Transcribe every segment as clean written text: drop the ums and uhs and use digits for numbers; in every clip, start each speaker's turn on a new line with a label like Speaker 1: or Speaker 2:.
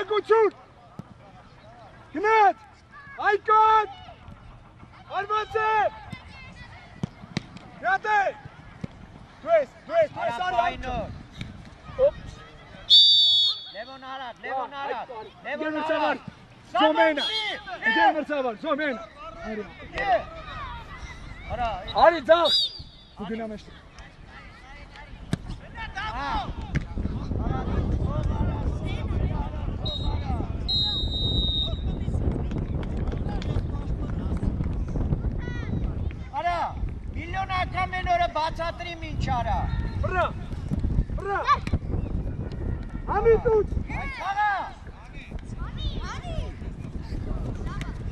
Speaker 1: Գություն։ Գնաց։ Այկոտ։ Արված է։ Յատե։ Դուես արի։
Speaker 2: Լևոն արած։
Speaker 1: Զոմենա։ Իդեր մրցավար, Զոմենա։ Արի ձախ։ Ու գնա մեջտեղ։
Speaker 2: Արա, միլիոնական մենորը բացատրի մինչ արա։
Speaker 1: Բրա։ Համիտ ուց։
Speaker 2: Այդ խաղա։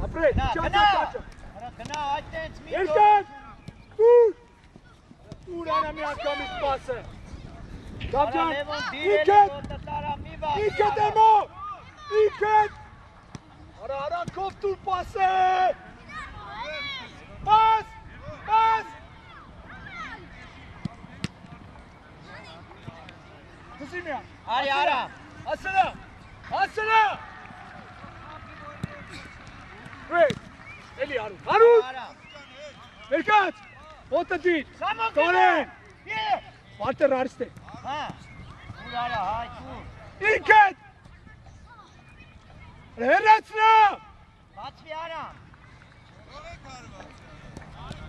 Speaker 1: Ապրե,
Speaker 2: Գնա, այդ տենց մի
Speaker 1: Երկար, ուր արա մի ակամից պաս է։ Գավջան, իքետ էմո, իքետ, արա կով տուր պաս է, պաս, Դուսի միան,
Speaker 2: Արի արա,
Speaker 1: ասրա, Վեյ, էլի հարուր, Մերկած, ոտը դիր, տորեն, վարտեր արստ է,
Speaker 2: ուր արա, հայ, ուր,
Speaker 1: ինքետ, հերացնա,
Speaker 2: բացվի արա,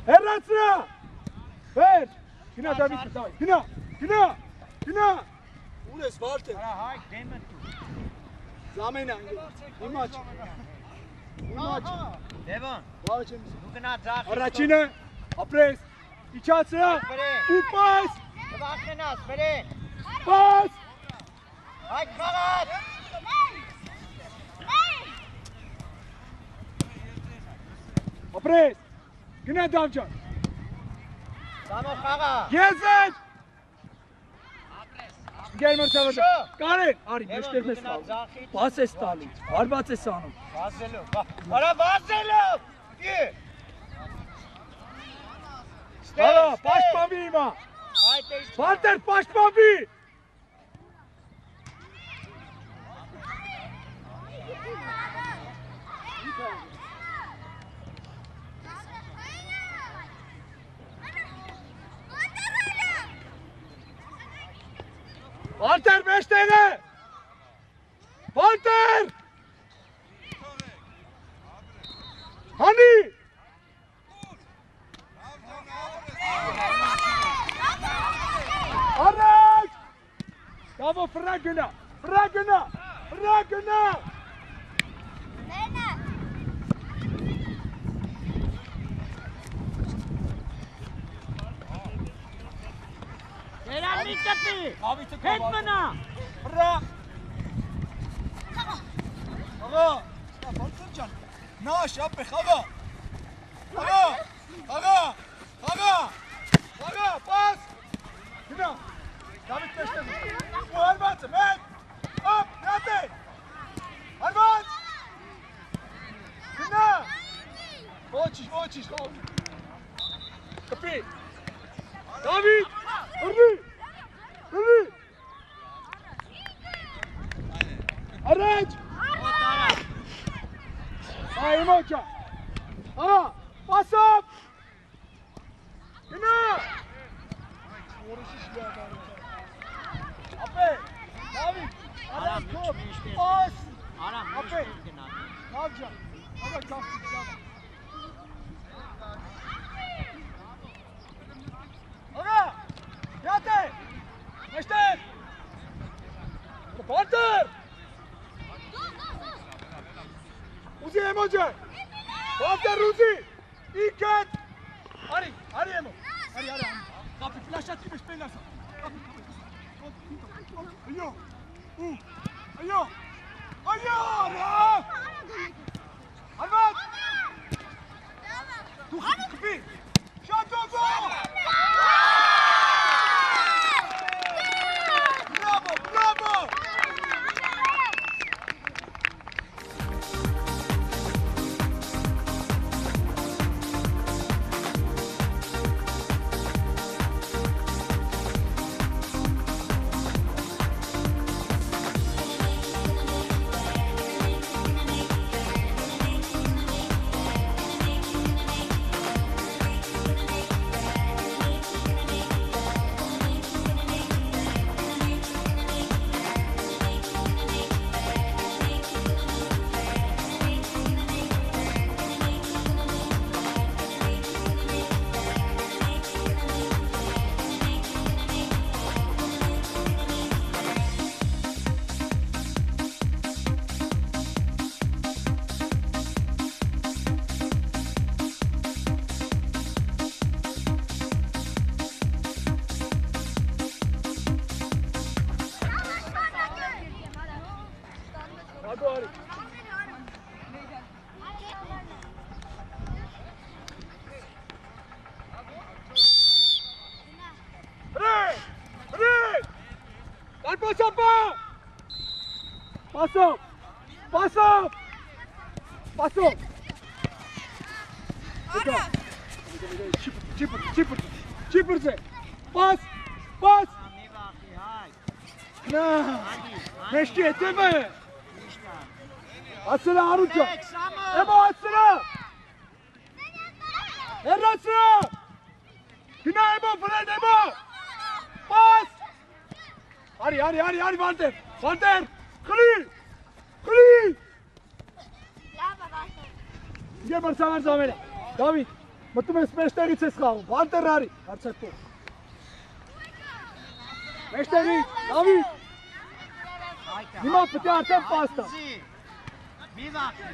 Speaker 1: հերացնա, վեր, գնա դավիթը, գնա, ուր ես վարտեր,
Speaker 2: արա, հայ, դեմը տու,
Speaker 1: զամենա, իմաչ,
Speaker 2: Լևոն, դու գնա ձախ,
Speaker 1: առաջինը, ապրես, իչացրա, ու պաս,
Speaker 2: վախենաս, վրեն,
Speaker 1: պաս,
Speaker 2: այդ խաղաց,
Speaker 1: ապրես, գնա դավջան,
Speaker 2: Սամո խաղա,
Speaker 1: եզետ, գեր մրցավը, կարեն, արի, մեջտեղ մեզ տալու, պաս ես տալի, հարված ես անում,
Speaker 2: արա վազելով,
Speaker 1: Արա, պաշտպանվի իմա, վարտեր պաշտպանվի, Վարտեր մեջտեղ է, Վարտեր, հանի, Առաջ, դավո վրա գնա,
Speaker 2: Երան մի կպի, հետ մնա,
Speaker 1: վրա, աղա, վարտեր ճան, նա շապ է, խաղա, պաս, գնա, Դավիթ մեջտեղ, ու հարվածը, մեկ, հոպ, նատ է, հարված, գնա, ոչիշ, խաղ, կպի, Դավիթ, հրվի, առաջ, այ իմոջա, պասով, գնա, ապե, Դավիթ, արամ կոպ, պաս, ապե, նավջան, ապե կավցիկ, Աղա, յատե, մեջտեղ, Վարտեր, ուզի էմոջը, Վարտեր ուզի, ինքետ, արի էմո, արի, կապի ֆլաշացի մեջ պենասա, այո, հարված, դու խպի, շատ ոգո, Ագո արի։ Պասապա։ Պասապ։ Պասապ։ Պասապ։ Չիպրձե։ Պաս։ Պաս։ Նա։ Մեշտի հետև է։ Ասրա արուջա։ Էմա ասրա։ Հերացրա։ Հինա էմա վրեն էմա։ Պաս։ Արի, Վանտեր, խլի, Իգեր բրսավար զամել է, Դավիթ, մտում ես մեջտեղից ես խաղում, Վանտեր արի, հարցատով, մեջտեղից, Դավիթ, հիմա պտի արդեն պաստա,
Speaker 2: մի վախի,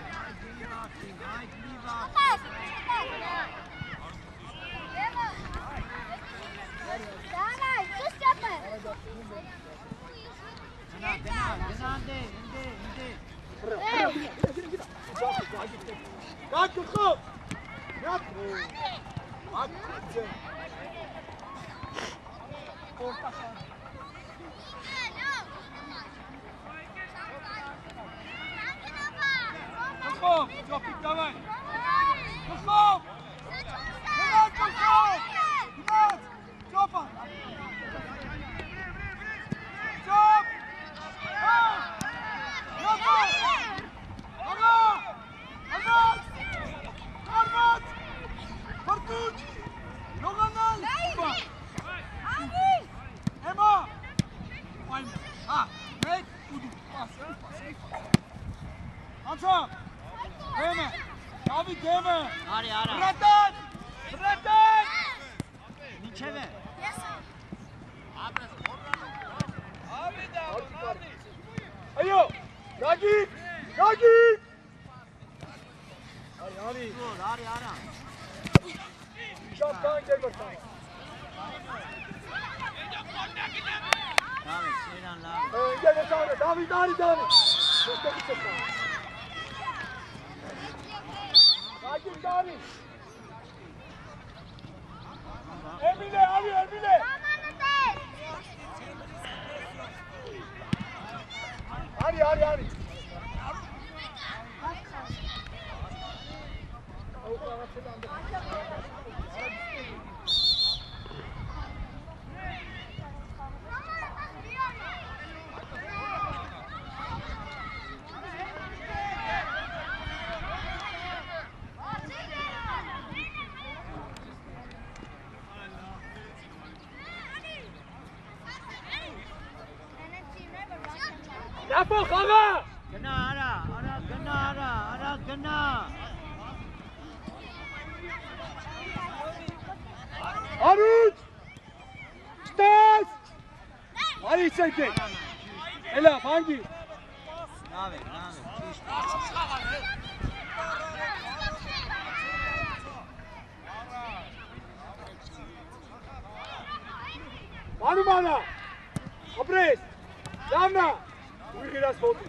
Speaker 1: Ապո խաղա։
Speaker 2: Գնա արա, գնա։
Speaker 1: Արուջ։ Ստաս։ Արի ցեկե։ Էլա, բանգի։
Speaker 2: Լավ է, ճիշտ։
Speaker 1: Մանումանա։ Ապրես։ Լավնա։ Ուղիղիրաս ոտի։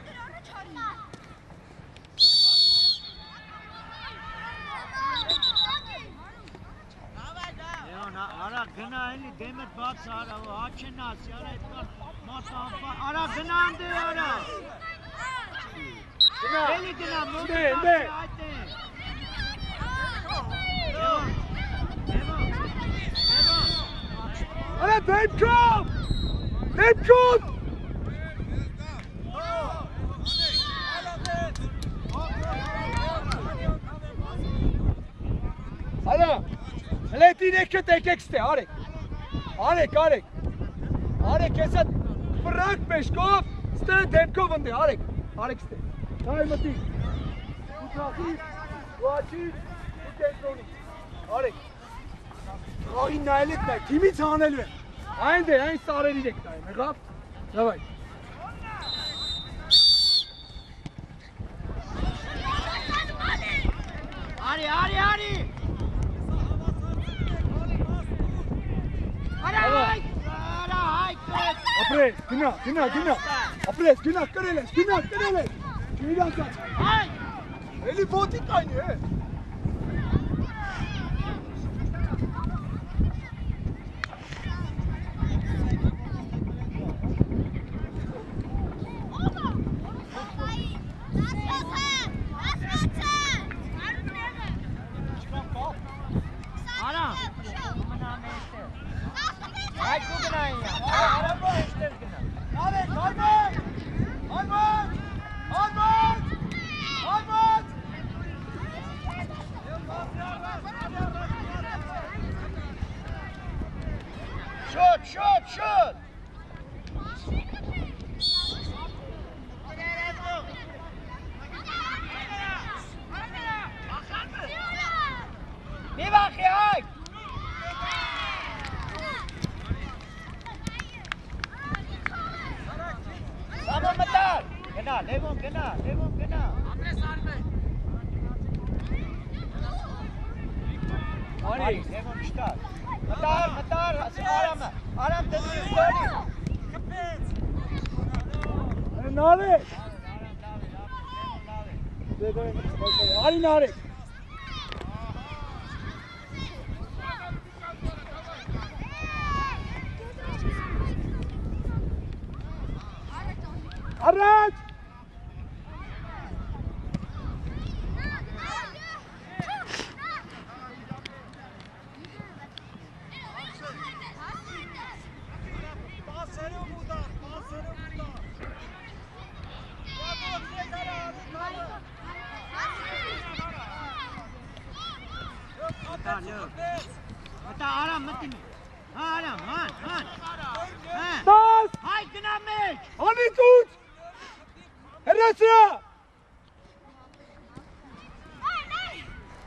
Speaker 2: Արա գնա էլի դեմդ բաց արա, հաչ են ասի, արա այդքան մասը անպա, արա գնա անդե արա։ Էլի գնա, մոտի բացի այդ է։
Speaker 1: Արա դեպքով։ Արա, հլետին եկետ եկեք ստե, արեք, ես այդ վրանք մեշկով, ստե դեպքով ընդե, արեք ստե, նայ մտի, ուտրախից, ուաչից, ու կենտրոնից, արեք, խաղին նայել եք նայ, թիմից հանելու է, այն սարերին եք նայ, մեղավ, դավայ,
Speaker 2: Արի,
Speaker 1: Ապրես, գնա, ապրես, գնա, կրել ես, Իրանցած։ Էլի ոտիկ այն է։
Speaker 2: Արա։ Այդ դու գնային։ Արաբա էստեր գնա։
Speaker 1: Արեք, Արման։ Արման։ Արման։ Արման։
Speaker 2: Շոտ, շոտ, շոտ։ Մի վախի այք։ Սամոն մտար։ Գնա, Լևոն գնա, Լևոն գնա։ Արի, Լևոն չտար։ Մտար, Արամը, Արամ դնի ուտորի։
Speaker 1: Նարեք։ Արի նարեք։ Առաջ։
Speaker 2: Մտա Արամ մտի։ Հա Արամ, հան։
Speaker 1: Տաս։
Speaker 2: Հայ գնա մեջ։
Speaker 1: Անի ծուց։ Հերացրա։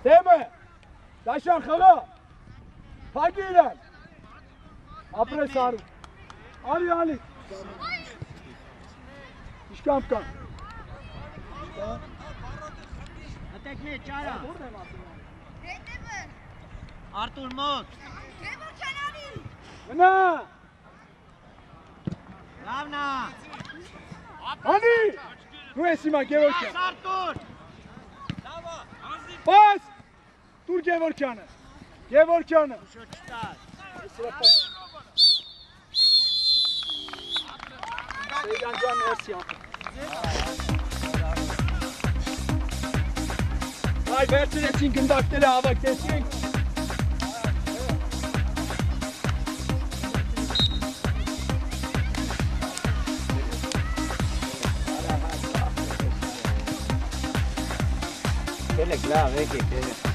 Speaker 1: Դեմը։ Դաշան խղա։ Փակի իրան։ Ապրես արու։ Ալի։ Իշկամ կան։
Speaker 2: Մտեք մեջ Արամ։ Արտուր մոտ։
Speaker 1: Գնա։
Speaker 2: Լավնա։
Speaker 1: Անի։ Դու ես հիմա Գևորգյան։
Speaker 2: Արտուր։
Speaker 1: Պաս։ Տուր Գևորգյանը։ Գևորգյանը։
Speaker 2: Շոտ չտար։
Speaker 1: Սեյդան ջան, մերսի ապա։ Այ վերցրեցին գնդակները հավաքեցինք։
Speaker 2: Quelle clave, che